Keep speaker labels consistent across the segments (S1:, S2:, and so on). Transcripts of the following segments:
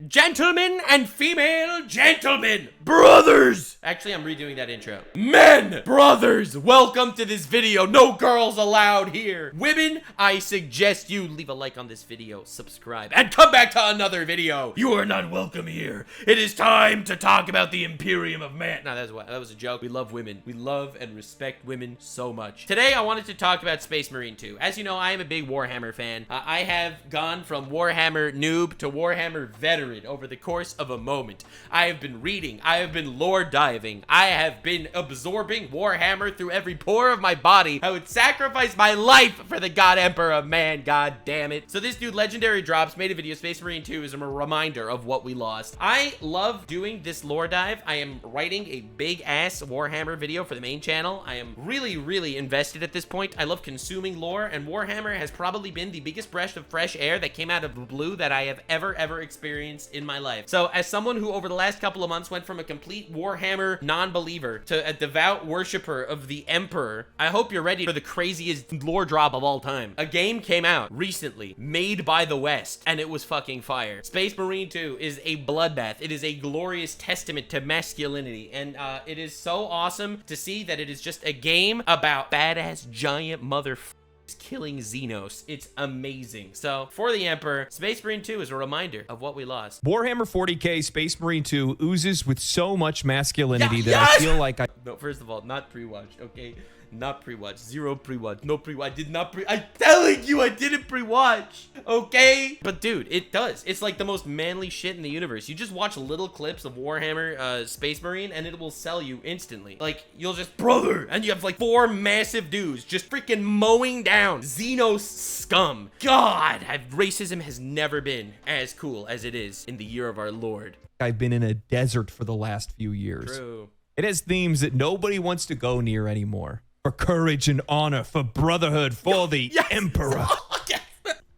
S1: Gentlemen and female gentlemen, brothers. Actually, I'm redoing that intro. Men, brothers, welcome to this video. No girls allowed here. Women, I suggest you leave a like on this video, subscribe, and come back to another video. You are not welcome here. It is time to talk about the Imperium of Man. No, that was a joke. We love women. We love and respect women so much. Today, I wanted to talk about Space Marine 2. As you know, I am a big Warhammer fan. I have gone from Warhammer noob to Warhammer veteran over the course of a moment. I have been reading, I have been lore diving, I have been absorbing Warhammer through every pore of my body. I would sacrifice my life for the God Emperor of Man, god damn it. So this dude, Legendary Drops, made a video. Space Marine 2 is a reminder of what we lost. I love doing this lore dive. I am writing a big ass Warhammer video for the main channel. I am really invested at this point. I love consuming lore, and Warhammer has probably been the biggest breath of fresh air that came out of the blue that I have ever experienced in my life. So as someone who over the last couple of months went from a complete Warhammer non-believer to a devout worshiper of the Emperor, I hope you're ready for the craziest lore drop of all time. A game came out recently, made by the West, and it was fucking fire. Space Marine 2 is a bloodbath. It is a glorious testament to masculinity, and it is so awesome to see that it is just a game about badass giant motherfuckers killing Xenos. It's amazing. So for the Emperor, Space Marine 2 is a reminder of what we lost.
S2: Warhammer 40k Space Marine 2 oozes with so much masculinity that I feel like
S1: No, first of all, not pre-watched, okay? Not pre-watch. Zero pre-watch. No pre-watch. I did not I'm telling you, I didn't pre-watch. Okay? But dude, it does. It's like the most manly shit in the universe. You just watch little clips of Warhammer Space Marine and it will sell you instantly. Like, you'll just, brother, and you have like 4 massive dudes just freaking mowing down Xenos scum. God, racism has never been as cool as it is in the year of our Lord.
S2: I've been in a desert for the last few years.
S1: True.
S2: It has themes that nobody wants to go near anymore. For courage and honor, for brotherhood, for the Emperor.
S1: Yes.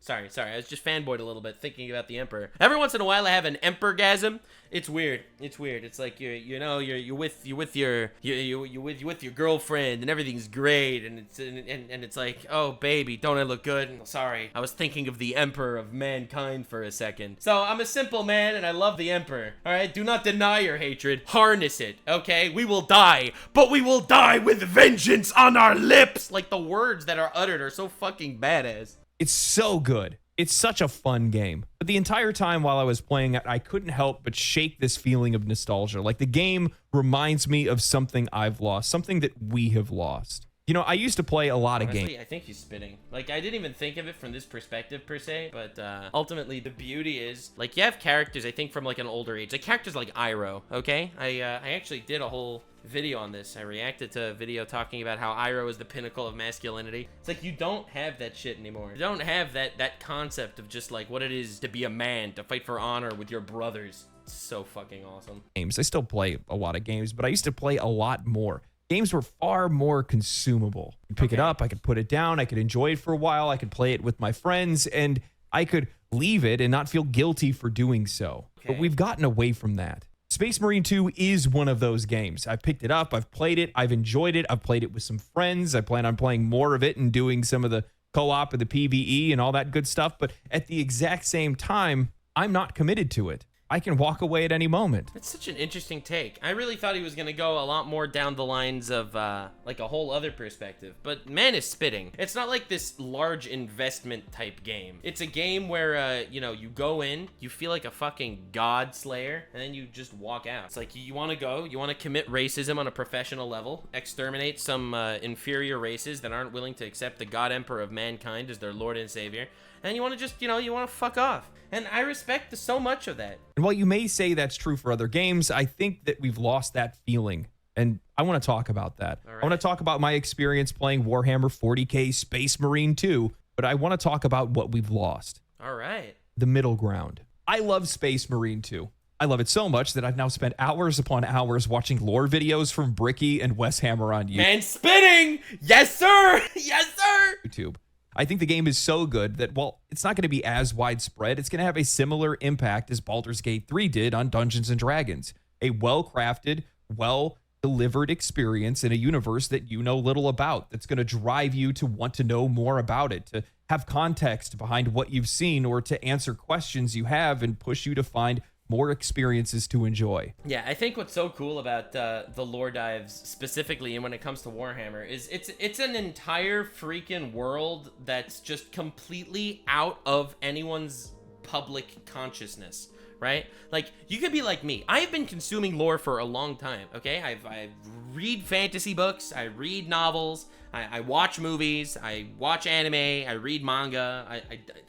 S1: Sorry, I was just fanboyed a little bit thinking about the Emperor. Every once in a while I have an Emperorgasm. It's weird. It's like you're with your girlfriend and everything's great and it's like, oh baby, don't I look good? Sorry, I was thinking of the Emperor of mankind for a second. So I'm a simple man and I love the Emperor. All right, do not deny your hatred. Harness it. Okay, we will die, but we will die with vengeance on our lips. Like the words that are uttered are so fucking badass.
S2: It's so good. It's such a fun game. But the entire time while I was playing it, I couldn't help but shake this feeling of nostalgia. Like the game reminds me of something I've lost, something that we have lost. You know, I used to play a lot of games.
S1: I think he's spitting. Like, I didn't even think of it from this perspective, per se, but ultimately, the beauty is, like, you have characters, I think, from, like, an older age. Like, characters like Iroh, okay? I actually did a whole video on this. I reacted to a video talking about how Iroh is the pinnacle of masculinity. It's like, you don't have that shit anymore. You don't have that concept of just, like, what it is to be a man, to fight for honor with your brothers. It's so fucking awesome.
S2: Games. I still play a lot of games, but I used to play a lot more. Games were far more consumable. You pick it up, I could put it down, I could enjoy it for a while, I could play it with my friends, and I could leave it and not feel guilty for doing so. But we've gotten away from that. Space Marine 2 is one of those games. I've picked it up, I've played it, I've enjoyed it, I've played it with some friends, I plan on playing more of it and doing some of the co-op and the PvE and all that good stuff, but at the exact same time, I'm not committed to it. I can walk away at any moment.
S1: That's such an interesting take. I really thought he was going to go a lot more down the lines of like a whole other perspective, but man is spitting. It's not like this large investment type game. It's a game where, you know, you go in, you feel like a fucking god slayer, and then you just walk out. It's like you want to go, you want to commit racism on a professional level, exterminate some inferior races that aren't willing to accept the God Emperor of mankind as their Lord and Savior, and you want to just, you know, you want to fuck off. And I respect so much of that.
S2: And while you may say that's true for other games, I think that we've lost that feeling. And I want to talk about that. Right. I want to talk about my experience playing Warhammer 40k Space Marine 2, but I want to talk about what we've lost.
S1: All right.
S2: The middle ground. I love Space Marine 2. I love it so much that I've now spent hours upon hours watching lore videos from Bricky and Wes Hammer on YouTube.
S1: Man spitting! Yes, sir! Yes, sir!
S2: YouTube. I think the game is so good that while it's not going to be as widespread, it's going to have a similar impact as Baldur's Gate 3 did on Dungeons & Dragons. A well-crafted, well-delivered experience in a universe that you know little about, that's going to drive you to want to know more about it, to have context behind what you've seen, or to answer questions you have and push you to find more experiences to enjoy.
S1: Yeah, I think what's so cool about the lore dives specifically, and when it comes to Warhammer, is it's an entire freaking world that's just completely out of anyone's public consciousness, right? Like, you could be like me. I've been consuming lore for a long time, okay? I read fantasy books, I read novels, I watch movies, I watch anime, I read manga,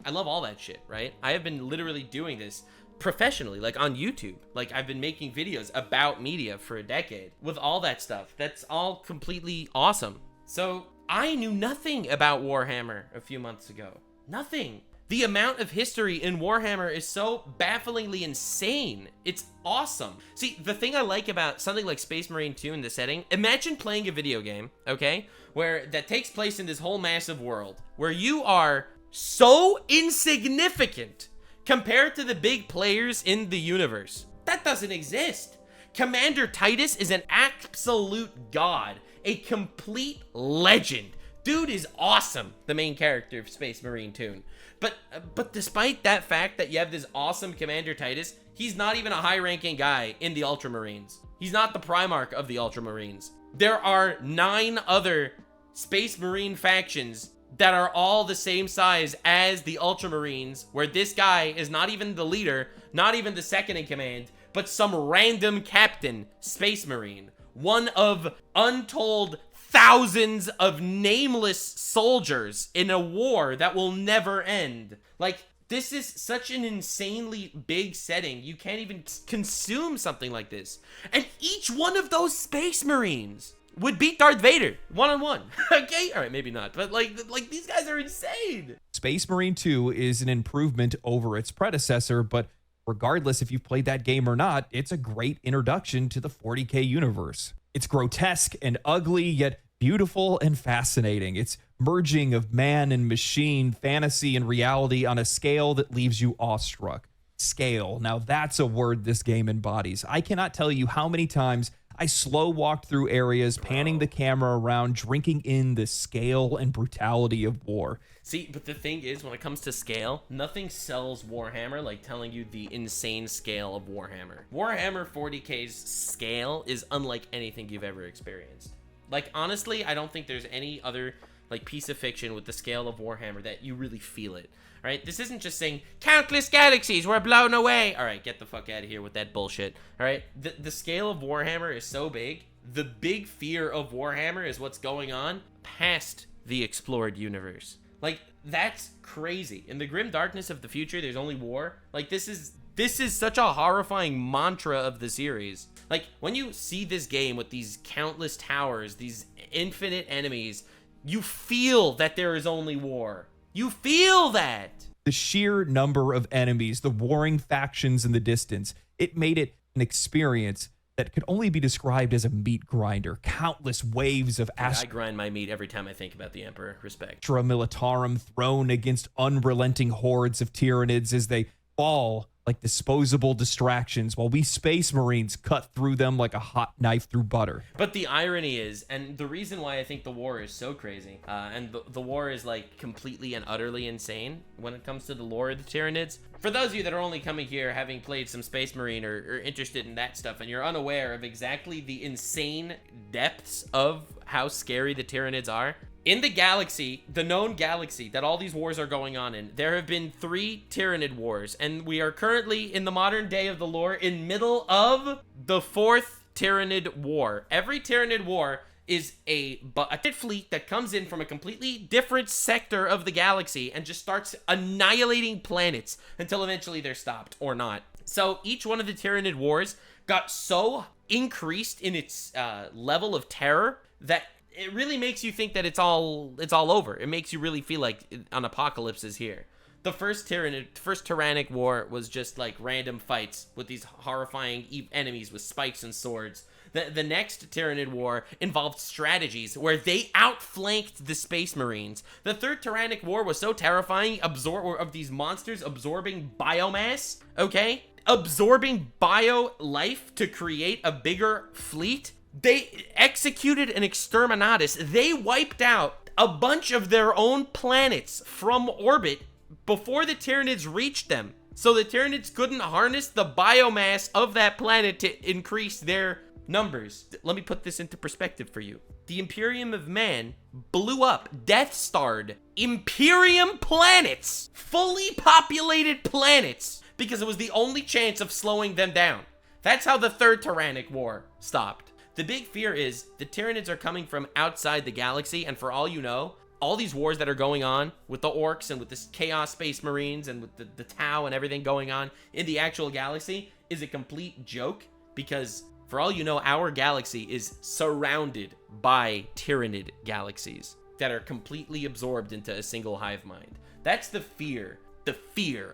S1: I love all that shit, right? I have been literally doing this professionally, like on YouTube. Like, I've been making videos about media for a decade with all that stuff. That's all completely awesome. So I knew nothing about Warhammer a few months ago. Nothing. The amount of history in Warhammer is so bafflingly insane. It's awesome. See, the thing I like about something like Space Marine 2 in the setting, imagine playing a video game, okay, where that takes place in this whole massive world, where you are so insignificant compared to the big players in the universe. That doesn't exist. Commander Titus is an absolute god, a complete legend. Dude is awesome, the main character of Space Marine 2. But despite that fact that you have this awesome Commander Titus, he's not even a high-ranking guy in the Ultramarines. He's not the Primarch of the Ultramarines. There are 9 other Space Marine factions that are all the same size as the Ultramarines, where this guy is not even the leader, not even the second in command, but some random captain Space Marine. One of untold thousands of nameless soldiers in a war that will never end. Like, this is such an insanely big setting. You can't even consume something like this. And each one of those Space Marines would beat Darth Vader one-on-one. Okay? All right, maybe not. But like these guys are insane.
S2: Space Marine 2 is an improvement over its predecessor, but regardless if you've played that game or not, it's a great introduction to the 40K universe. It's grotesque and ugly, yet beautiful and fascinating. It's merging of man and machine, fantasy and reality on a scale that leaves you awestruck. Scale. Now that's a word this game embodies. I cannot tell you how many times I slow walked through areas, panning the camera around, drinking in the scale and brutality of war.
S1: See, but the thing is, when it comes to scale, nothing sells Warhammer like telling you the insane scale of Warhammer. Warhammer 40K's scale is unlike anything you've ever experienced. Like, honestly, I don't think there's any other like piece of fiction with the scale of Warhammer that you really feel it. All right, this isn't just saying countless galaxies were blown away. All right, get the fuck out of here with that bullshit. All right, the scale of Warhammer is so big. The big fear of Warhammer is what's going on past the explored universe. Like, that's crazy. In the grim darkness of the future, there's only war. Like, this is such a horrifying mantra of the series. Like, when you see this game with these countless towers, these infinite enemies, you feel that there is only war. You feel that.
S2: The sheer number of enemies, the warring factions in the distance, it made it an experience that could only be described as a meat grinder. Countless waves of
S1: I grind my meat every time I think about the Emperor. Respect.
S2: Astra Militarum thrown against unrelenting hordes of tyranids as they fall like disposable distractions, while we Space Marines cut through them like a hot knife through butter.
S1: But the irony is, and the reason why I think the war is so crazy, and the war is like completely and utterly insane when it comes to the lore of the Tyranids. For those of you that are only coming here having played some Space Marine or interested in that stuff, and you're unaware of exactly the insane depths of how scary the Tyranids are, in the galaxy, the known galaxy that all these wars are going on in, there have been 3 Tyranid wars, and we are currently, in the modern day of the lore, in middle of the 4th Tyranid war. Every Tyranid war is a fleet that comes in from a completely different sector of the galaxy and just starts annihilating planets until eventually they're stopped, or not. So each one of the Tyranid wars got so increased in its level of terror that it really makes you think that it's all over. It makes you really feel like an apocalypse is here. The first Tyrannic war was just like random fights with these horrifying enemies with spikes and swords. The next Tyranid war involved strategies where they outflanked the Space Marines. The third Tyrannic war was so terrifying, of these monsters absorbing biomass, okay? Absorbing bio life to create a bigger fleet. They executed an exterminatus. They wiped out a bunch of their own planets from orbit before the Tyranids reached them. So the Tyranids couldn't harness the biomass of that planet to increase their numbers. Let me put this into perspective for you. The Imperium of Man blew up, Death Starred Imperium planets, fully populated planets, because it was the only chance of slowing them down. That's how the Third Tyrannic War stopped. The big fear is the Tyranids are coming from outside the galaxy, and for all you know, all these wars that are going on with the orcs and with the Chaos Space Marines and with the Tau and everything going on in the actual galaxy is a complete joke, because for all you know, our galaxy is surrounded by Tyranid galaxies that are completely absorbed into a single hive mind. That's the fear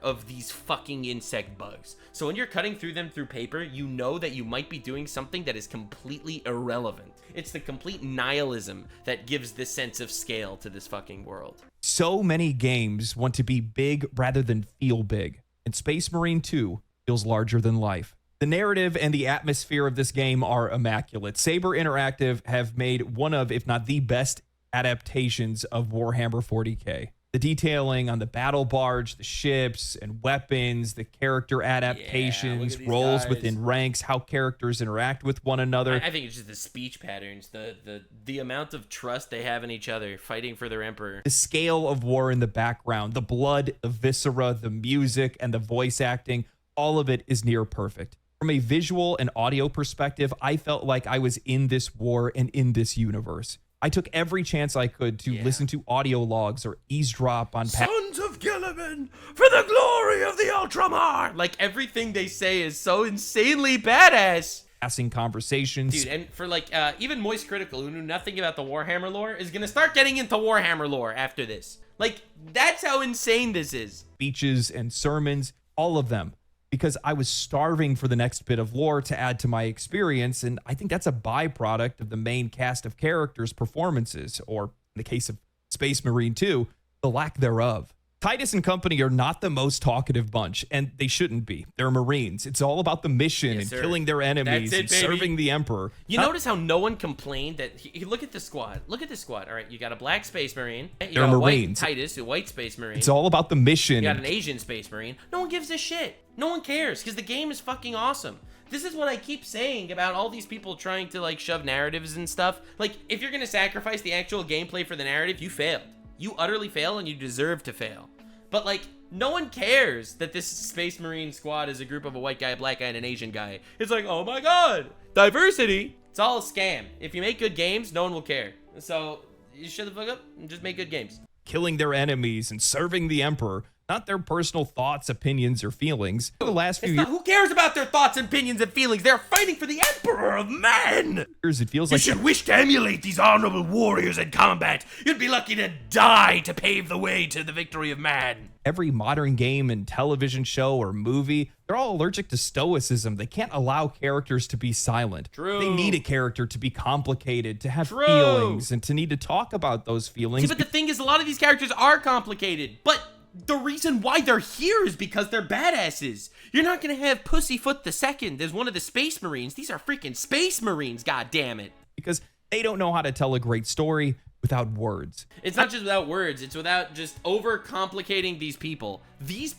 S1: of these fucking insect bugs. So when you're cutting through them through paper, you know that you might be doing something that is completely irrelevant. It's the complete nihilism that gives this sense of scale to this fucking world.
S2: So many games want to be big rather than feel big, and Space Marine 2 feels larger than life. The narrative and the atmosphere of this game are immaculate. Saber Interactive have made one of, if not the best adaptations of Warhammer 40k. The detailing on the battle barge, the ships and weapons, the character adaptations, roles within ranks, how characters interact with one another.
S1: I think it's just the speech patterns, the amount of trust they have in each other, fighting for their emperor.
S2: The scale of war in the background, the blood, the viscera, the music, and the voice acting, all of it is near perfect. From a visual and audio perspective, I felt like I was in this war and in this universe. I took every chance I could to listen to audio logs or eavesdrop on
S1: Sons of Gilliman, for the glory of the Ultramar! Like, everything they say is so insanely badass.
S2: Passing conversations.
S1: Dude, and for like, even Moist Critical, who knew nothing about the Warhammer lore, is gonna start getting into Warhammer lore after this. Like, that's how insane this is.
S2: Speeches and sermons, all of them. Because I was starving for the next bit of lore to add to my experience, and I think that's a byproduct of the main cast of characters' performances, or in the case of Space Marine 2, the lack thereof. Titus and company are not the most talkative bunch, and they shouldn't be. They're Marines. It's all about the mission and killing their enemies and serving the Emperor.
S1: You notice how no one complained that look at the squad. Look at the squad. All right, you got a black Space Marine. You
S2: They're
S1: got a
S2: Marines.
S1: white Titus, a white Space Marine.
S2: It's all about the mission.
S1: You got an Asian Space Marine. No one gives a shit. No one cares, because the game is fucking awesome. This is what I keep saying about all these people trying to like shove narratives and stuff. Like, if you're gonna sacrifice the actual gameplay for the narrative, you failed. You utterly fail, and you deserve to fail. But like, no one cares that this Space Marine squad is a group of a white guy, a black guy, and an Asian guy. It's like, oh my god, diversity. It's all a scam. If you make good games, no one will care. So you shut the fuck up and just make good games.
S2: Killing their enemies and serving the Emperor, not their personal thoughts, opinions, or feelings. For the last few years,
S1: who cares about their thoughts, opinions, and feelings? They're fighting for the Emperor of Man!
S2: It feels like
S1: you should wish to emulate these honorable warriors in combat. You'd be lucky to die to pave the way to the victory of man.
S2: Every modern game and television show or movie, they're all allergic to stoicism. They can't allow characters to be silent.
S1: True.
S2: They need a character to be complicated, to have feelings, and to need to talk about those feelings.
S1: See, but the thing is, a lot of these characters are complicated, but the reason why they're here is because they're badasses. You're not gonna have Pussyfoot II as one of the Space Marines. These are freaking Space Marines, goddammit.
S2: Because they don't know how to tell a great story without words.
S1: It's not just without words, it's without just overcomplicating these people. These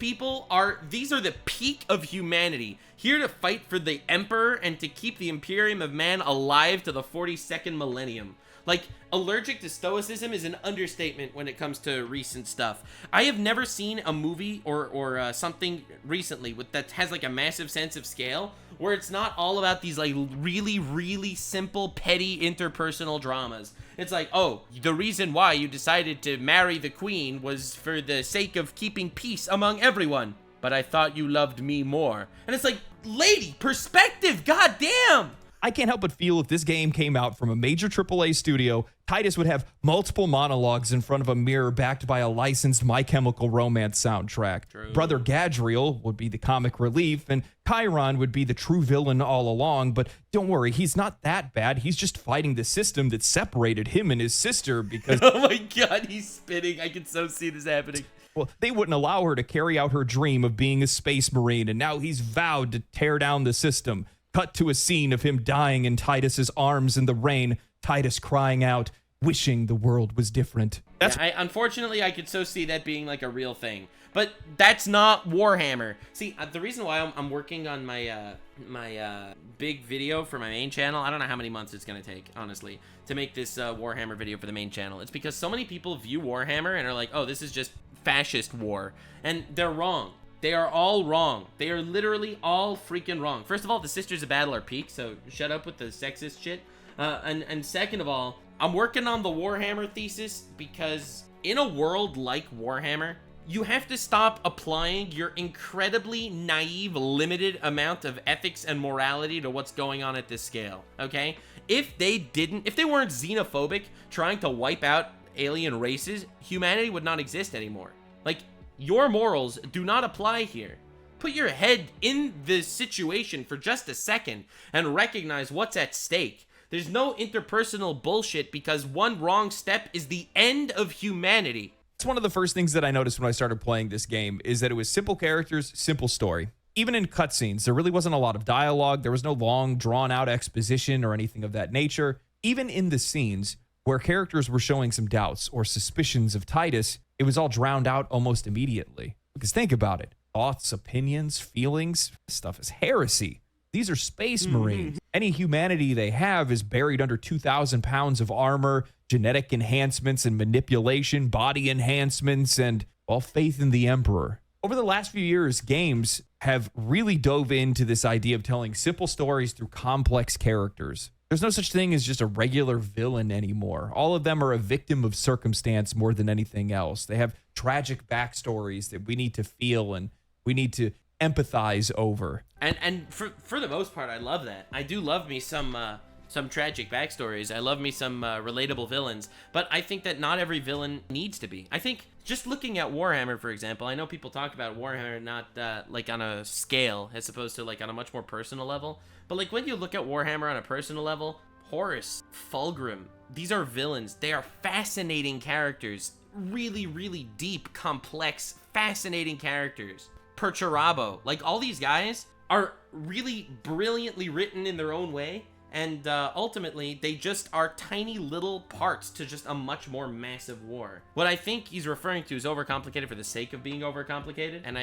S1: are the peak of humanity, here to fight for the Emperor and to keep the Imperium of Man alive to the 42nd millennium. Like, allergic to stoicism is an understatement when it comes to recent stuff. I have never seen a movie or something recently that has like a massive sense of scale, where it's not all about these like really, really simple, petty interpersonal dramas. It's like, oh, the reason why you decided to marry the queen was for the sake of keeping peace among everyone. But I thought you loved me more. And it's like, lady, perspective, goddamn!
S2: I can't help but feel if this game came out from a major AAA studio, Titus would have multiple monologues in front of a mirror backed by a licensed My Chemical Romance soundtrack.
S1: True.
S2: Brother Gadriel would be the comic relief, and Chiron would be the true villain all along, but don't worry, he's not that bad. He's just fighting the system that separated him and his sister because...
S1: Oh my god, he's spitting. I can so see this happening.
S2: Well, they wouldn't allow her to carry out her dream of being a Space Marine, and now he's vowed to tear down the system. Cut to a scene of him dying in Titus's arms in the rain, Titus crying out, wishing the world was different. That's
S1: Unfortunately, I could so see that being like a real thing. But that's not Warhammer. See, the reason why I'm working on my big video for my main channel, I don't know how many months it's going to take, honestly, to make this Warhammer video for the main channel. It's because so many people view Warhammer and are like, oh, this is just fascist war. And they're wrong. They are all wrong. They are literally all freaking wrong. First of all, the Sisters of Battle are peak, so shut up with the sexist shit. And second of all, I'm working on the Warhammer thesis because in a world like Warhammer, you have to stop applying your incredibly naive, limited amount of ethics and morality to what's going on at this scale, okay? If they weren't xenophobic, trying to wipe out alien races, humanity would not exist anymore. Like, your morals do not apply here. Put your head in the situation for just a second and recognize what's at stake. There's no interpersonal bullshit because one wrong step is the end of humanity.
S2: It's one of the first things that I noticed when I started playing this game is that it was simple characters, simple story. Even in cutscenes, there really wasn't a lot of dialogue. There was no long, drawn-out exposition or anything of that nature. Even in the scenes where characters were showing some doubts or suspicions of Titus, it was all drowned out almost immediately. Because think about it. Thoughts, opinions, feelings, this stuff is heresy. These are space marines. Any humanity they have is buried under 2,000 pounds of armor, genetic enhancements and manipulation, body enhancements, and, well, faith in the Emperor. Over the last few years, games have really dove into this idea of telling simple stories through complex characters. There's no such thing as just a regular villain anymore. All of them are a victim of circumstance more than anything else. They have tragic backstories that we need to feel and we need to empathize over.
S1: And for the most part, I love that. I do love me some tragic backstories. I love me some relatable villains. But I think that not every villain needs to be. I think just looking at Warhammer, for example, I know people talk about Warhammer not like on a scale as opposed to like on a much more personal level. But like when you look at Warhammer on a personal level, Horus, Fulgrim, these are villains. They are fascinating characters. Really, really deep, complex, fascinating characters. Perturabo, like all these guys are really brilliantly written in their own way, and ultimately they just are tiny little parts to just a much more massive war. What I think he's referring to is overcomplicated for the sake of being overcomplicated, and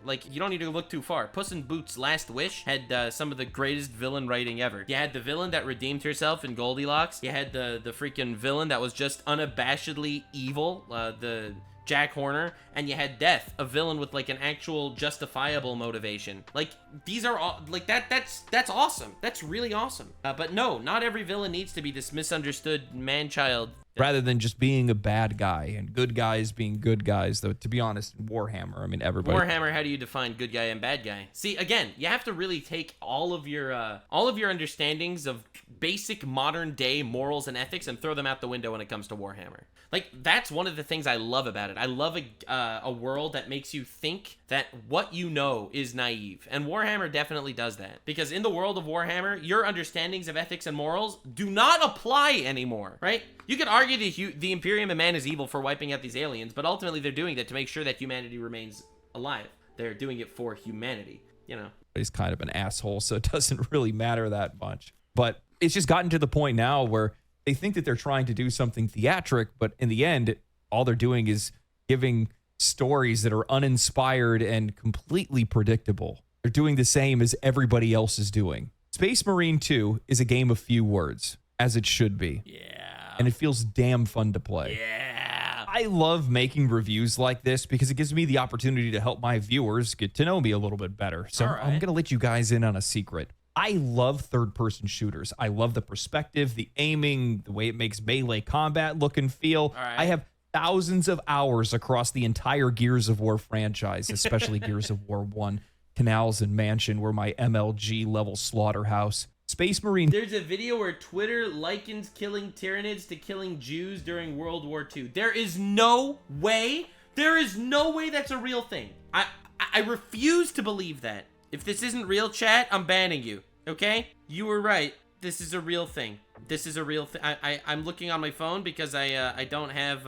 S1: like, you don't need to look too far. Puss in Boots' Last Wish had some of the greatest villain writing ever. You had the villain that redeemed herself in Goldilocks. You had the freaking villain that was just unabashedly evil, the Jack Horner, and you had Death, a villain with like an actual justifiable motivation. Like, these are all like that's awesome. That's really awesome. But no, not every villain needs to be this misunderstood man-child.
S2: Rather than just being a bad guy and good guys being good guys, though, to be honest, Warhammer, I mean, everybody.
S1: Warhammer, how do you define good guy and bad guy? See, again, you have to really take all of your understandings of basic modern day morals and ethics and throw them out the window when it comes to Warhammer. Like, that's one of the things I love about it. I love a world that makes you think that what you know is naive. And Warhammer definitely does that. Because in the world of Warhammer, your understandings of ethics and morals do not apply anymore, right? You could argue the Imperium and man is evil for wiping out these aliens, but ultimately they're doing that to make sure that humanity remains alive. They're doing it for humanity, you know.
S2: He's kind of an asshole, so it doesn't really matter that much. But it's just gotten to the point now where they think that they're trying to do something theatric, but in the end, all they're doing is giving stories that are uninspired and completely predictable. They're doing the same as everybody else is doing. Space Marine 2 is a game of few words, as it should be.
S1: Yeah.
S2: And it feels damn fun to play.
S1: Yeah.
S2: I love making reviews like this because it gives me the opportunity to help my viewers get to know me a little bit better. So I'm going to let you guys in on a secret. I love third-person shooters. I love the perspective, the aiming, the way it makes melee combat look and feel. I have thousands of hours across the entire Gears of War franchise, especially Gears of War 1. Canals and Mansion were my MLG level slaughterhouse. Space Marine.
S1: There's a video where Twitter likens killing tyranids to killing Jews during World War II. There is no way that's a real thing. I refuse to believe that. If this isn't real, chat, I'm banning you. Okay? You were right. This is a real thing. This is a real thing. I'm looking on my phone because I don't have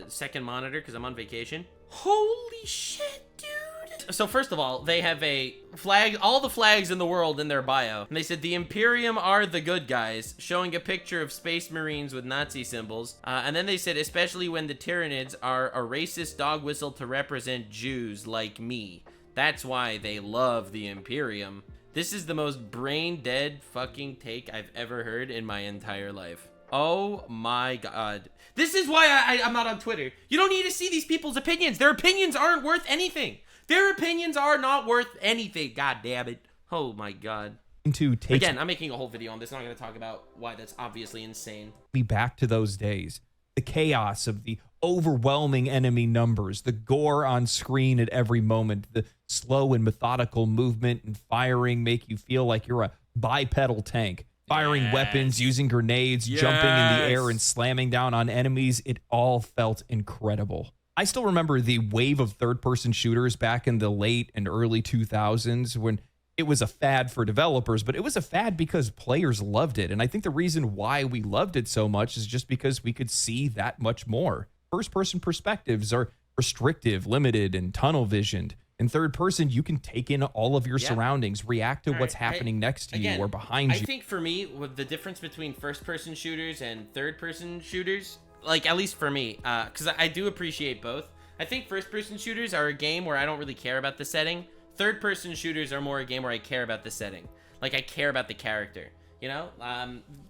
S1: second monitor because I'm on vacation. Holy shit, dude. So first of all, they have a flag, all the flags in the world in their bio. And they said the Imperium are the good guys, showing a picture of space marines with Nazi symbols. And then they said, especially when the tyranids are a racist dog whistle to represent Jews like me. That's why they love the Imperium. This is the most brain dead fucking take I've ever heard in my entire life. Oh my god. This is why I'm not on Twitter. You don't need to see these people's opinions. Their opinions aren't worth anything. Their opinions are not worth anything. God damn it. Oh my god. Again, I'm making a whole video on this. I'm not going to talk about why that's obviously insane.
S2: Me back to those days. The chaos of the overwhelming enemy numbers, the gore on screen at every moment, the slow and methodical movement and firing make you feel like you're a bipedal tank. Firing weapons, using grenades, jumping in the air and slamming down on enemies. It all felt incredible. I still remember the wave of third-person shooters back in the late and early 2000s when it was a fad for developers, but it was a fad because players loved it. And I think the reason why we loved it so much is just because we could see that much more. First-person perspectives are restrictive, limited, and tunnel-visioned. In third person, you can take in all of your surroundings, react to what's happening next to you or behind you.
S1: I think for me, with the difference between first-person shooters and third-person shooters, like, at least for me, because I do appreciate both. I think first-person shooters are a game where I don't really care about the setting. Third-person shooters are more a game where I care about the setting. Like, I care about the character, you know?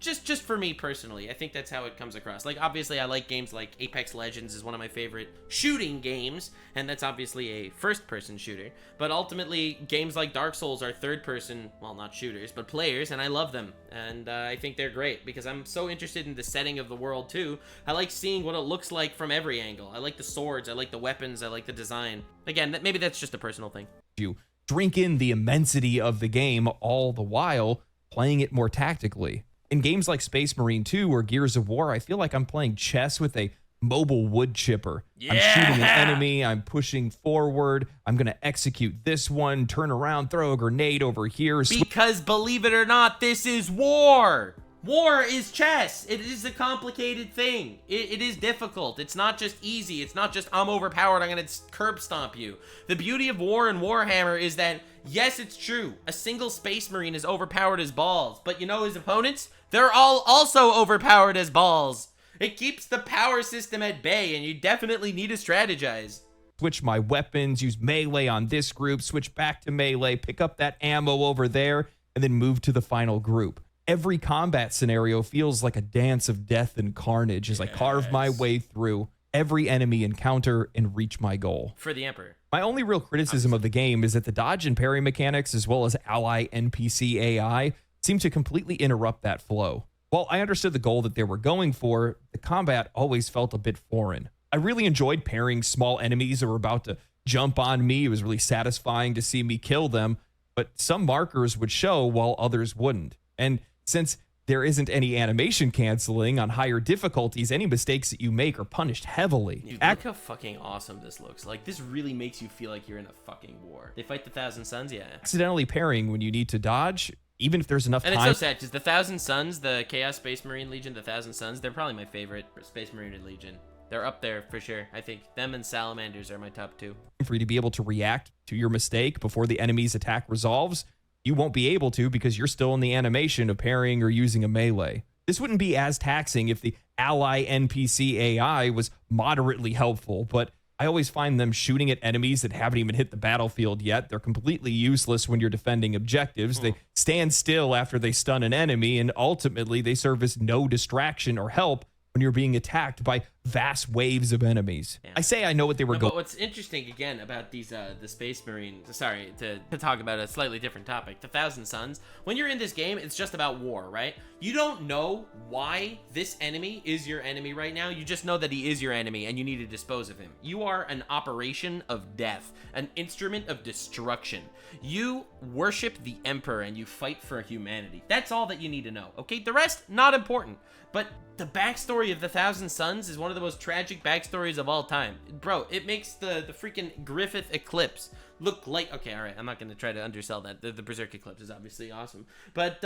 S1: Just for me personally, I think that's how it comes across. Like, obviously, I like games like Apex Legends is one of my favorite shooting games, and that's obviously a first-person shooter. But ultimately, games like Dark Souls are third-person, well, not shooters, but players, and I love them. And I think they're great, because I'm so interested in the setting of the world, too. I like seeing what it looks like from every angle. I like the swords, I like the weapons, I like the design. Again, maybe that's just a personal thing.
S2: You drink in the immensity of the game all the while playing it more tactically. In games like Space Marine 2 or Gears of War, I feel like I'm playing chess with a mobile wood chipper. I'm shooting an enemy, I'm pushing forward, I'm gonna execute this one, turn around, throw a grenade over here.
S1: Because believe it or not, this is war! War is chess. It is a complicated thing. It is difficult. It's not just easy. It's not just, I'm overpowered, I'm gonna curb stomp you. The beauty of war and Warhammer is that, yes, it's true. A single Space Marine is overpowered as balls. But you know his opponents? They're all also overpowered as balls. It keeps the power system at bay, and you definitely need to strategize.
S2: Switch my weapons, use melee on this group, switch back to melee, pick up that ammo over there, and then move to the final group. Every combat scenario feels like a dance of death and carnage as I carve my way through every enemy encounter and reach my goal.
S1: For the Emperor.
S2: My only real criticism of the game is that the dodge and parry mechanics, as well as ally NPC AI, seem to completely interrupt that flow. While I understood the goal that they were going for, the combat always felt a bit foreign. I really enjoyed parrying small enemies that were about to jump on me. It was really satisfying to see me kill them, but some markers would show while others wouldn't. And since there isn't any animation canceling on higher difficulties, any mistakes that you make are punished heavily.
S1: Dude, look how fucking awesome this looks. Like, this really makes you feel like you're in a fucking war. They fight the Thousand Suns, yeah.
S2: Accidentally parrying when you need to dodge, even if there's enough time.
S1: And it's so sad, because the Thousand Suns, the Chaos Space Marine Legion, the Thousand Suns, they're probably my favorite Space Marine Legion. They're up there for sure. I think them and Salamanders are my top two.
S2: For you to be able to react to your mistake before the enemy's attack resolves, you won't be able to because you're still in the animation of parrying or using a melee. This wouldn't be as taxing if the ally NPC AI was moderately helpful, but I always find them shooting at enemies that haven't even hit the battlefield yet. They're completely useless when you're defending objectives. They stand still after they stun an enemy, and ultimately they serve as no distraction or help when you're being attacked by vast waves of enemies. Yeah. I say I know what they were going.
S1: But what's interesting again about these the Space Marines, sorry, to talk about a slightly different topic, the Thousand Suns, when you're in this game, it's just about war, right? You don't know why this enemy is your enemy right now. You just know that he is your enemy and you need to dispose of him. You are an operation of death, an instrument of destruction. You worship the Emperor and you fight for humanity. That's all that you need to know, okay? The rest, not important. But the backstory of the Thousand Suns is one one of the most tragic backstories of all time. Bro, it makes the freaking Griffith eclipse look like... Okay, all right, I'm not going to try to undersell that. The Berserk eclipse is obviously awesome. But,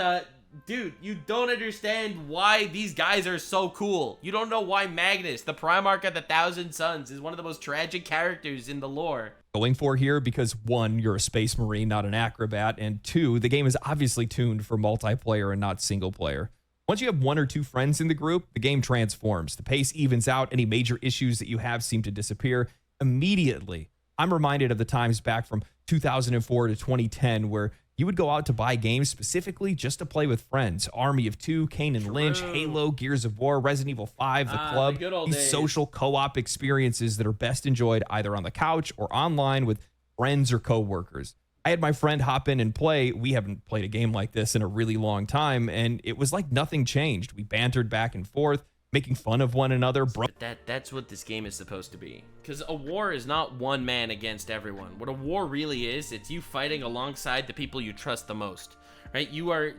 S1: dude, you don't understand why these guys are so cool. You don't know why Magnus, the Primarch of the Thousand Suns, is one of the most tragic characters in the lore.
S2: Going for here because 1, you're a space marine, not an acrobat, and 2, the game is obviously tuned for multiplayer and not single player. Once you have 1 or 2 friends in the group, the game transforms. The pace evens out. Any major issues that you have seem to disappear immediately. I'm reminded of the times back from 2004 to 2010 where you would go out to buy games specifically just to play with friends. Army of Two, Kane and Lynch, Halo, Gears of War, Resident Evil 5, The Club.
S1: The good old
S2: these
S1: days.
S2: social co-op experiences that are best enjoyed either on the couch or online with friends or coworkers. I had my friend hop in and play. We haven't played a game like this in a really long time, and it was like nothing changed. We bantered back and forth, making fun of one another.
S1: That's what this game is supposed to be. Because a war is not one man against everyone. What a war really is, it's you fighting alongside the people you trust the most. Right?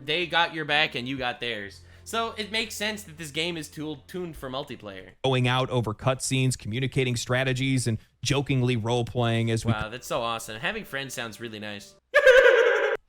S1: They got your back and you got theirs. So it makes sense that this game is tuned for multiplayer.
S2: Going out over cutscenes, communicating strategies, and jokingly role-playing as we
S1: Wow, that's so awesome. Having friends sounds really nice.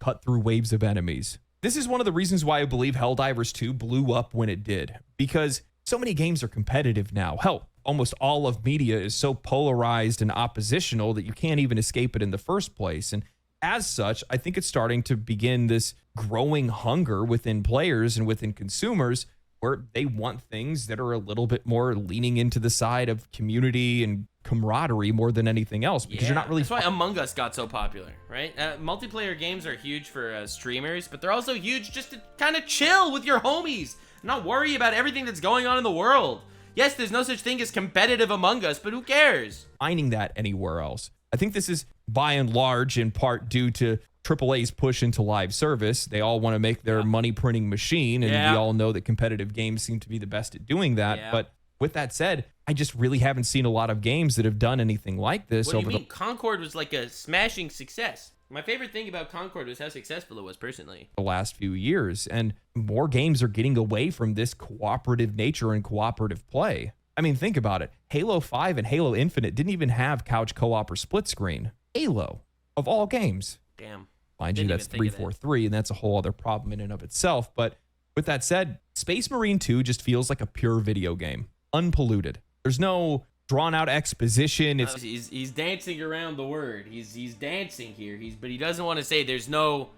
S2: cut through waves of enemies. This is one of the reasons why I believe Helldivers 2 blew up when it did. Because so many games are competitive now. Hell, almost all of media is so polarized and oppositional that you can't even escape it in the first place. And as such, I think it's starting to begin this growing hunger within players and within consumers where they want things that are a little bit more leaning into the side of community and camaraderie more than anything else, because you're not really...
S1: That's why Among Us got so popular, right? Multiplayer games are huge for streamers, but they're also huge just to kind of chill with your homies, not worry about everything that's going on in the world. Yes, there's no such thing as competitive Among Us, but who cares?
S2: Finding that anywhere else. I think this is by and large in part due to AAA's push into live service. They all want to make their money printing machine, and we all know that competitive games seem to be the best at doing that. But with that said, I just really haven't seen a lot of games that have done anything like this.
S1: What do you mean? Concord was like a smashing success. My favorite thing about Concord was how successful it was personally.
S2: The last few years, and more games are getting away from this cooperative nature and cooperative play. I mean, think about it. Halo 5 and Halo Infinite didn't even have couch co-op or split screen. Halo, of all games.
S1: Damn.
S2: Mind you, that's 343, and that's a whole other problem in and of itself. But with that said, Space Marine 2 just feels like a pure video game. Unpolluted. There's no drawn-out exposition. It's
S1: He's dancing around the word. He's dancing here. But he doesn't want to say there's no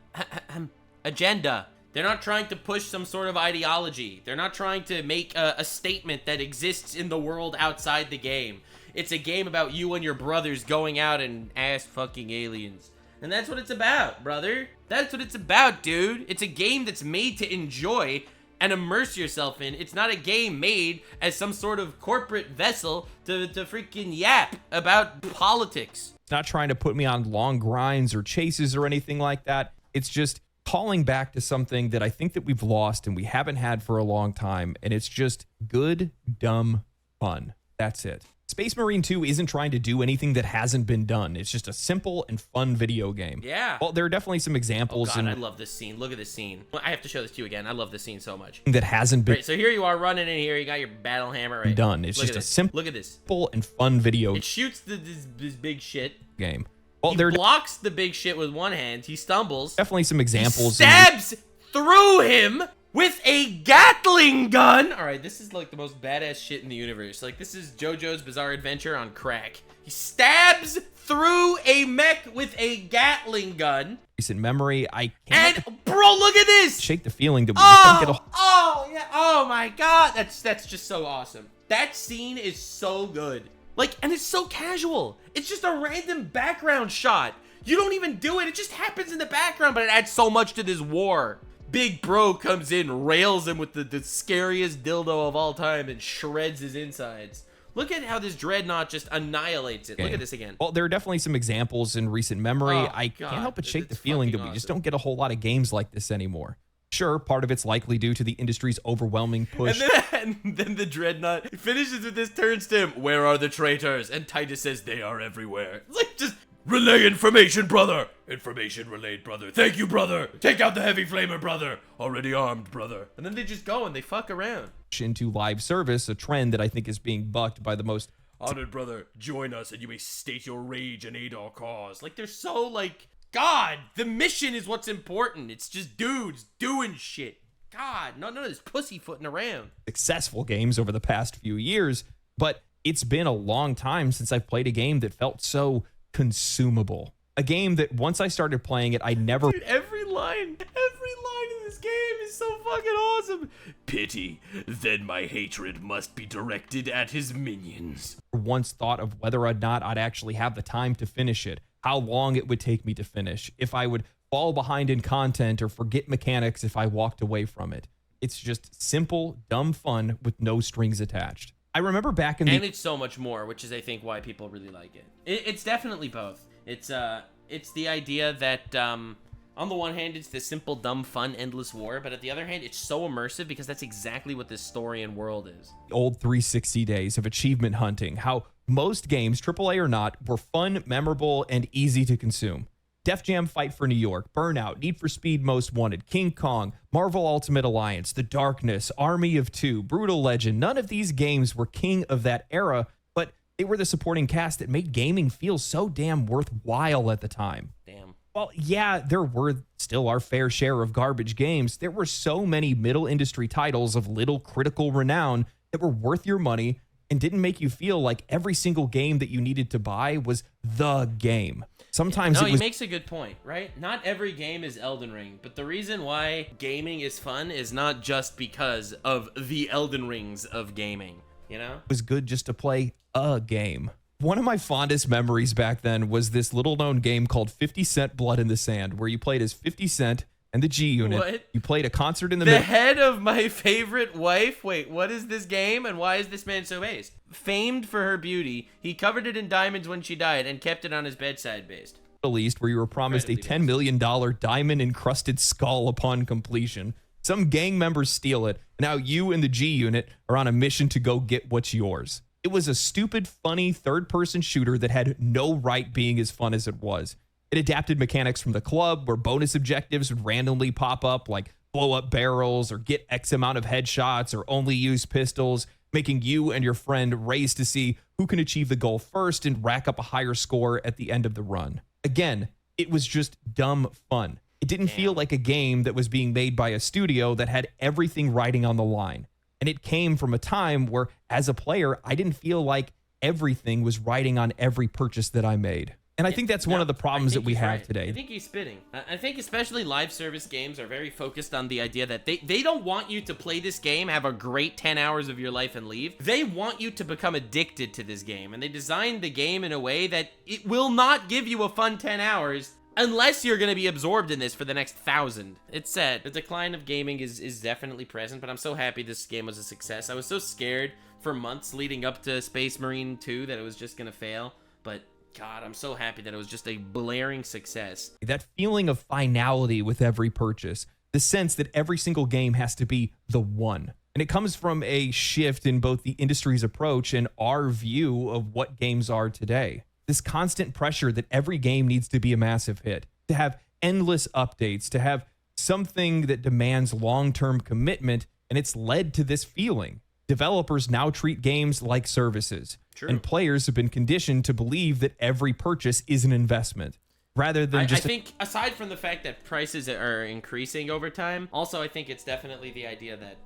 S1: agenda. They're not trying to push some sort of ideology. They're not trying to make a statement that exists in the world outside the game. It's a game about you and your brothers going out and ass-fucking aliens. And that's what it's about, brother. That's what it's about, dude. It's a game that's made to enjoy and immerse yourself in. It's not a game made as some sort of corporate vessel to freaking yap about politics.
S2: It's not trying to put me on long grinds or chases or anything like that. It's just calling back to something that I think that we've lost and we haven't had for a long time. And it's just good, dumb fun. That's it. Space Marine 2 isn't trying to do anything that hasn't been done. It's just a simple and fun video game.
S1: Yeah.
S2: Well, there are definitely some examples.
S1: Oh God, I love this scene. Look at this scene. I have to show this to you again. I love this scene so much.
S2: That hasn't been
S1: right, so here you are running in here. You got your battle hammer right
S2: done. It's just a simple,
S1: look at this,
S2: and fun video.
S1: It shoots this big shit
S2: Game. Well,
S1: he
S2: there
S1: blocks the big shit with one hand. He stumbles.
S2: Definitely some examples.
S1: Stabs through him with a Gatling gun. All right, this is like the most badass shit in the universe. Like, this is JoJo's Bizarre Adventure on crack. He stabs through a mech with a Gatling gun.
S2: Recent memory, I can't.
S1: And bro, look at this.
S2: Shake the feeling that we just don't get a.
S1: Oh yeah. Oh my God. That's just so awesome. That scene is so good. Like, and it's so casual. It's just a random background shot. You don't even do it. It just happens in the background, but it adds so much to this war. Big bro comes in, rails him with the scariest dildo of all time and shreds his insides. Look at how this dreadnought just annihilates it. Look at this again.
S2: Well, there are definitely some examples in recent memory.
S1: Oh,
S2: I
S1: God.
S2: can't help but shake the
S1: It's
S2: feeling that
S1: fucking
S2: we just
S1: awesome.
S2: don't get a whole lot of games like this anymore. Sure, part of it's likely due to the industry's overwhelming push.
S1: And then the dreadnought finishes with this turn stem. Where are the traitors? And Titus says they are everywhere. It's like just relay information, brother. Information relayed, brother. Thank you, brother. Take out the heavy flamer, brother. Already armed, brother. And then they just go and they fuck around.
S2: Into live service, a trend that I think is being bucked by the most.
S1: Honored brother, join us and you may state your rage and aid our cause. Like, they're so, like, God, the mission is what's important. It's just dudes doing shit. God, none of this pussyfooting around.
S2: Successful games over the past few years, but it's been a long time since I've played a game that felt so consumable. A game that once I started playing it, I never...
S1: Dude, every line in this game is so fucking awesome. Pity, then my hatred must be directed at his minions.
S2: Once thought of whether or not I'd actually have the time to finish it, how long it would take me to finish, if I would fall behind in content or forget mechanics if I walked away from it. It's just simple, dumb fun with no strings attached. I remember back in the...
S1: And it's so much more, which is, I think, why people really like it. It's definitely both. It's the idea that, on the one hand, it's this simple, dumb, fun, endless war, but at the other hand, it's so immersive because that's exactly what this story and world is.
S2: Old 360 days of achievement hunting, how most games, AAA or not, were fun, memorable, and easy to consume. Def Jam Fight for New York, Burnout, Need for Speed Most Wanted, King Kong, Marvel Ultimate Alliance, The Darkness, Army of Two, Brutal Legend. None of these games were king of that era, but they were the supporting cast that made gaming feel so damn worthwhile at the time.
S1: Damn.
S2: Well, yeah, there were still our fair share of garbage games. There were so many middle industry titles of little critical renown that were worth your money and didn't make you feel like every single game that you needed to buy was the game. Sometimes
S1: he makes a good point, right? Not every game is Elden Ring, but the reason why gaming is fun is not just because of the Elden Rings of gaming, you know?
S2: It was good just to play a game. One of my fondest memories back then was this little-known game called 50 Cent Blood in the Sand, where you played as 50 Cent and the G Unit.
S1: What?
S2: You played a concert in the
S1: head of my favorite wife. Wait, what is this game and why is this man so based? Famed for her beauty, he covered it in diamonds when she died and kept it on his bedside based.
S2: Middle East, where you were promised a $10 million diamond-encrusted skull upon completion. Some gang members steal it, and now you and the G Unit are on a mission to go get what's yours. It was a stupid, funny, third-person shooter that had no right being as fun as it was. It adapted mechanics from the club, where bonus objectives would randomly pop up, like blow up barrels or get X amount of headshots or only use pistols, making you and your friend race to see who can achieve the goal first and rack up a higher score at the end of the run. Again, it was just dumb fun. It didn't feel like a game that was being made by a studio that had everything riding on the line. And it came from a time where, as a player, I didn't feel like everything was riding on every purchase that I made. And I think that's one of the problems that we have today.
S1: I think he's spitting. I think especially live service games are very focused on the idea that they don't want you to play this game, have a great 10 hours of your life and leave. They want you to become addicted to this game. And they designed the game in a way that it will not give you a fun 10 hours unless you're going to be absorbed in this for the next 1,000. It's sad. The decline of gaming is definitely present, but I'm so happy this game was a success. I was so scared for months leading up to Space Marine 2 that it was just going to fail, but God, I'm so happy that it was just a blaring success.
S2: That feeling of finality with every purchase, the sense that every single game has to be the one. And it comes from a shift in both the industry's approach and our view of what games are today. This constant pressure that every game needs to be a massive hit, to have endless updates, to have something that demands long-term commitment, and it's led to this feeling. Developers now treat games like services.
S1: True.
S2: And players have been conditioned to believe that every purchase is an investment, rather than just...
S1: I think, aside from the fact that prices are increasing over time, also I think it's definitely the idea that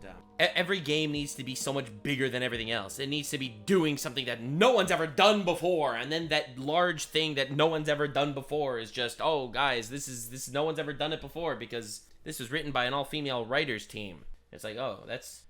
S1: every game needs to be so much bigger than everything else. It needs to be doing something that no one's ever done before, and then that large thing that no one's ever done before is just, oh, guys, this no one's ever done it before because this was written by an all-female writers team. It's like, oh, that's...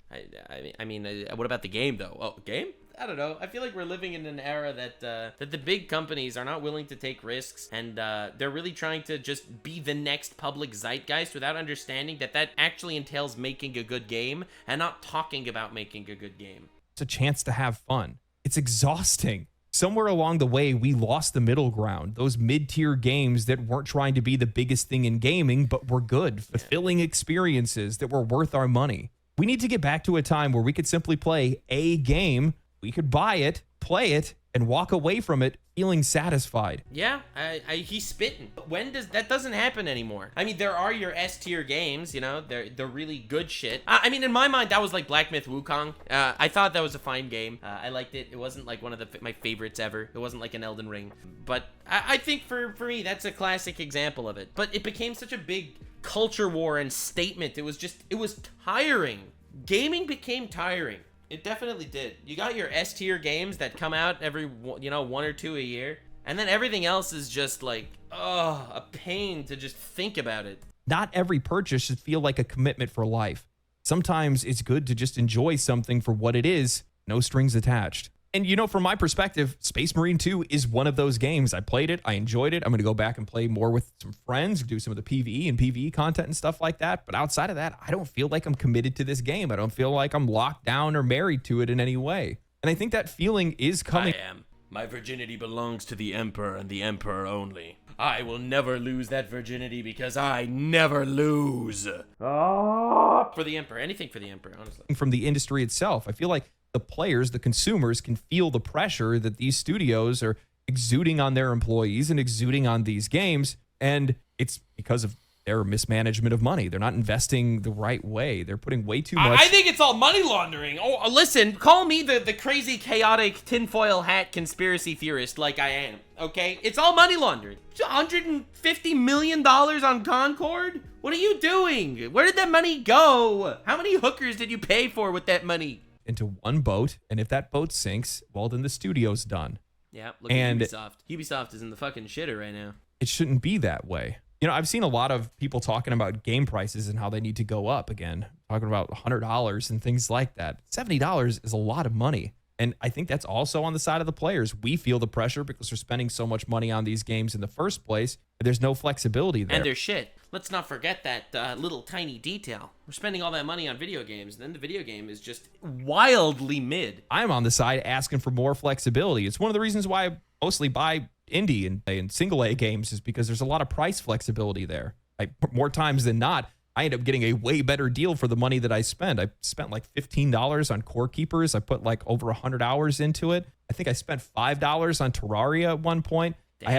S1: I mean, what about the game, though? Oh, game? I don't know. I feel like we're living in an era that the big companies are not willing to take risks, and they're really trying to just be the next public zeitgeist without understanding that actually entails making a good game and not talking about making a good game.
S2: It's a chance to have fun. It's exhausting. Somewhere along the way, we lost the middle ground. Those mid-tier games that weren't trying to be the biggest thing in gaming, but were good, fulfilling experiences that were worth our money. We need to get back to a time where we could simply play a game, we could buy it, play it, and walk away from it feeling satisfied.
S1: Yeah, he's spitting. When does that doesn't happen anymore? I mean, there are your S tier games, you know, they're really good shit. I mean, in my mind, that was like Black Myth Wukong. I thought that was a fine game. I liked it. It wasn't like one of my favorites ever. It wasn't like an Elden Ring, but I think for me, that's a classic example of it. But it became such a big culture war and statement. It was tiring. Gaming became tiring. It definitely did. You got your S tier games that come out every, you know, 1 or 2 a year. And then everything else is just like, oh, a pain to just think about it.
S2: Not every purchase should feel like a commitment for life. Sometimes it's good to just enjoy something for what it is, no strings attached. And you know, from my perspective, Space Marine 2 is one of those games. I played it, I enjoyed it. I'm going to go back and play more with some friends, do some of the PvE and PvE content and stuff like that. But outside of that, I don't feel like I'm committed to this game. I don't feel like I'm locked down or married to it in any way. And I think that feeling is coming.
S1: I am. My virginity belongs to the Emperor and the Emperor only. I will never lose that virginity because I never lose. For the Emperor. Anything for the Emperor, honestly.
S2: From the industry itself, I feel like the players, the consumers, can feel the pressure that these studios are exuding on their employees and exuding on these games. And it's because of their mismanagement of money. They're not investing the right way. They're putting way too much.
S1: I think it's all money laundering. Oh, listen, call me the crazy, chaotic, tinfoil hat conspiracy theorist like I am, okay? It's all money laundering. $150 million on Concord? What are you doing? Where did that money go? How many hookers did you pay for with that money?
S2: Into one boat, and if that boat sinks, well, then the studio's done.
S1: Yeah, look at Ubisoft. Ubisoft is in the fucking shitter right now.
S2: It shouldn't be that way. You know, I've seen a lot of people talking about game prices and how they need to go up again, talking about $100 and things like that. $70 is a lot of money. And I think that's also on the side of the players. We feel the pressure because we're spending so much money on these games in the first place, but there's no flexibility there.
S1: And they're shit. Let's not forget that little tiny detail. We're spending all that money on video games, and then the video game is just wildly mid.
S2: I'm on the side asking for more flexibility. It's one of the reasons why I mostly buy indie and single A games, is because there's a lot of price flexibility there. More times than not, I end up getting a way better deal for the money that I spend. I spent like $15 on Core Keepers. I put like over 100 hours into it. I think I spent $5 on Terraria at one point.
S1: Damn.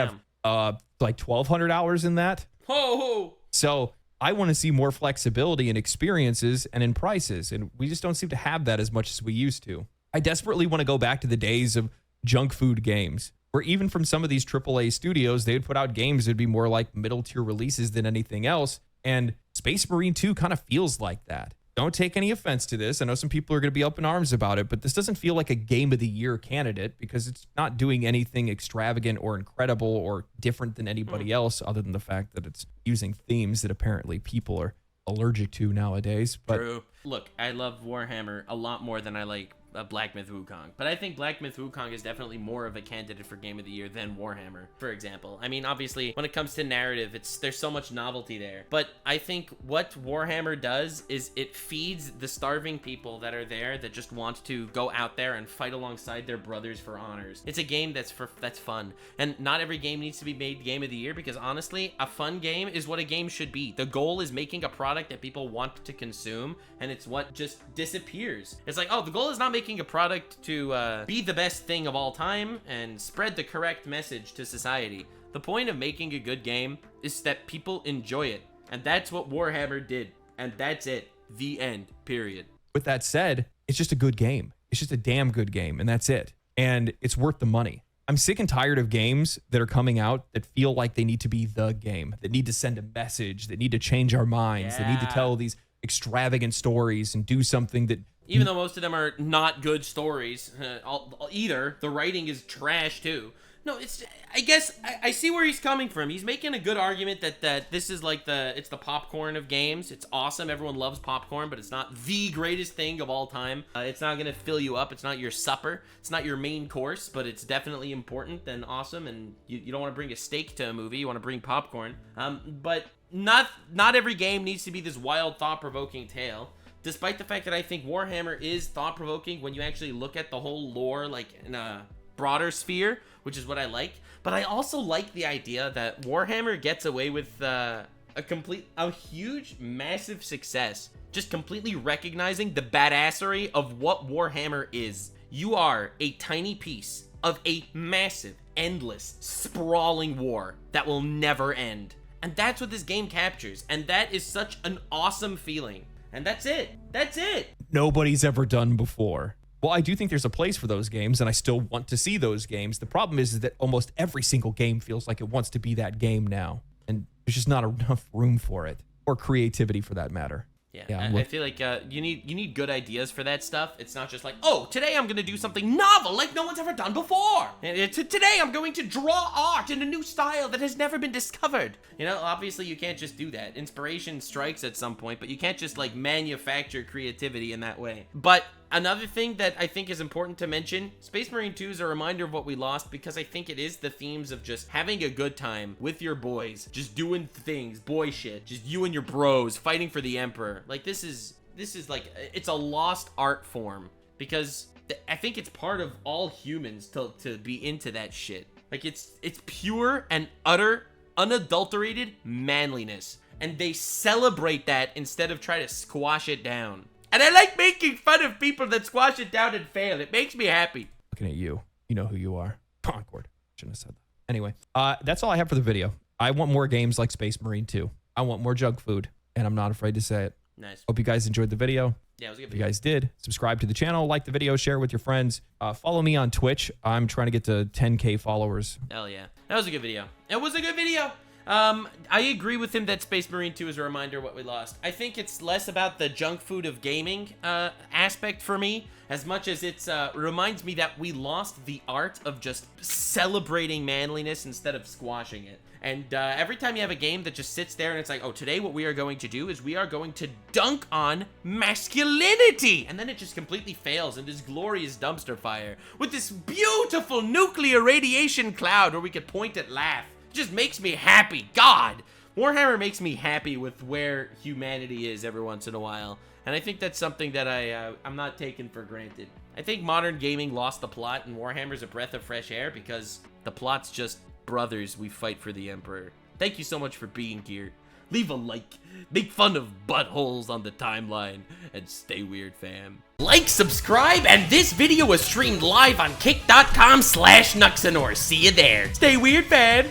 S2: I have like 1,200 hours in that.
S1: Ho!
S2: So I want to see more flexibility in experiences and in prices, and we just don't seem to have that as much as we used to. I desperately want to go back to the days of junk food games, where even from some of these AAA studios, they would put out games that would be more like middle tier releases than anything else. And Space Marine 2 kind of feels like that. Don't take any offense to this. I know some people are going to be up in arms about it, but this doesn't feel like a Game of the Year candidate because it's not doing anything extravagant or incredible or different than anybody else, other than the fact that it's using themes that apparently people are allergic to nowadays. But
S1: True. Look, I love Warhammer a lot more than I like Black Myth Wukong. But I think Black Myth Wukong is definitely more of a candidate for Game of the Year than Warhammer, for example. I mean, obviously, when it comes to narrative, there's so much novelty there. But I think what Warhammer does is it feeds the starving people that are there that just want to go out there and fight alongside their brothers for honors. It's a game that's fun. And not every game needs to be made Game of the Year, because honestly, a fun game is what a game should be. The goal is making a product that people want to consume, and it's what just disappears. It's like, oh, the goal is not making a product to be the best thing of all time and spread the correct message to society. The point of making a good game is that people enjoy it, and that's what Warhammer did, and that's it. The end. Period.
S2: with that said, it's just a good game. It's just a damn good game, and that's it. And it's worth the money. I'm sick and tired of games that are coming out that feel like they need to be the game, that need to send a message, that need to change our minds, that need to tell these extravagant stories and do something that...
S1: Even though most of them are not good stories, either. The writing is trash, too. No, it's... I guess I see where he's coming from. He's making a good argument that this is like it's the popcorn of games. It's awesome. Everyone loves popcorn, but it's not the greatest thing of all time. It's not going to fill you up. It's not your supper. It's not your main course, but it's definitely important and awesome. And you don't want to bring a steak to a movie. You want to bring popcorn. But not every game needs to be this wild, thought-provoking tale. Despite the fact that I think Warhammer is thought-provoking when you actually look at the whole lore, like in a broader sphere, which is what I like. But I also like the idea that Warhammer gets away with a huge, massive success, just completely recognizing the badassery of what Warhammer is. You are a tiny piece of a massive, endless, sprawling war that will never end. And that's what this game captures, and that is such an awesome feeling. And that's it. That's it.
S2: Nobody's ever done before. Well, I do think there's a place for those games, and I still want to see those games. The problem is that almost every single game feels like it wants to be that game now, and there's just not enough room for it, or creativity for that matter.
S1: Yeah, I feel like you need good ideas for that stuff. It's not just like, oh, today I'm gonna do something novel like no one's ever done before. Today I'm going to draw art in a new style that has never been discovered. You know, obviously you can't just do that. Inspiration strikes at some point, but you can't just like manufacture creativity in that way. But another thing that I think is important to mention, Space Marine 2 is a reminder of what we lost, because I think it is the themes of just having a good time with your boys, just doing things, boy shit, just you and your bros fighting for the Emperor. Like this is like, it's a lost art form, because I think it's part of all humans to be into that shit. Like it's pure and utter, unadulterated manliness, and they celebrate that instead of try to squash it down. And I like making fun of people that squash it down and fail. It makes me happy.
S2: Looking at you. You know who you are. Concord. Shouldn't have said that. Anyway, that's all I have for the video. I want more games like Space Marine 2. I want more junk food, and I'm not afraid to say it.
S1: Nice.
S2: Hope you guys enjoyed the video.
S1: Yeah, it was a good
S2: If
S1: video.
S2: you guys did, subscribe to the channel, like the video, share it with your friends. Follow me on Twitch. I'm trying to get to 10K followers.
S1: Hell yeah. That was a good video. It was a good video. I agree with him that Space Marine 2 is a reminder of what we lost. I think it's less about the junk food of gaming aspect for me, as much as it reminds me that we lost the art of just celebrating manliness instead of squashing it. And every time you have a game that just sits there and it's like, oh, today what we are going to do is we are going to dunk on masculinity. And then it just completely fails in this glorious dumpster fire with this beautiful nuclear radiation cloud where we could point and laugh. Just makes me happy. God, Warhammer makes me happy with where humanity is every once in a while, and I think that's something that I'm not taking for granted. I think modern gaming lost the plot, and Warhammer's a breath of fresh air because the plot's just brothers, we fight for the Emperor. Thank you so much for being here. Leave a like, make fun of buttholes on the timeline, and stay weird, fam. Like, subscribe, and this video was streamed live on kick.com/Nuxanor. See you there. Stay weird, fam.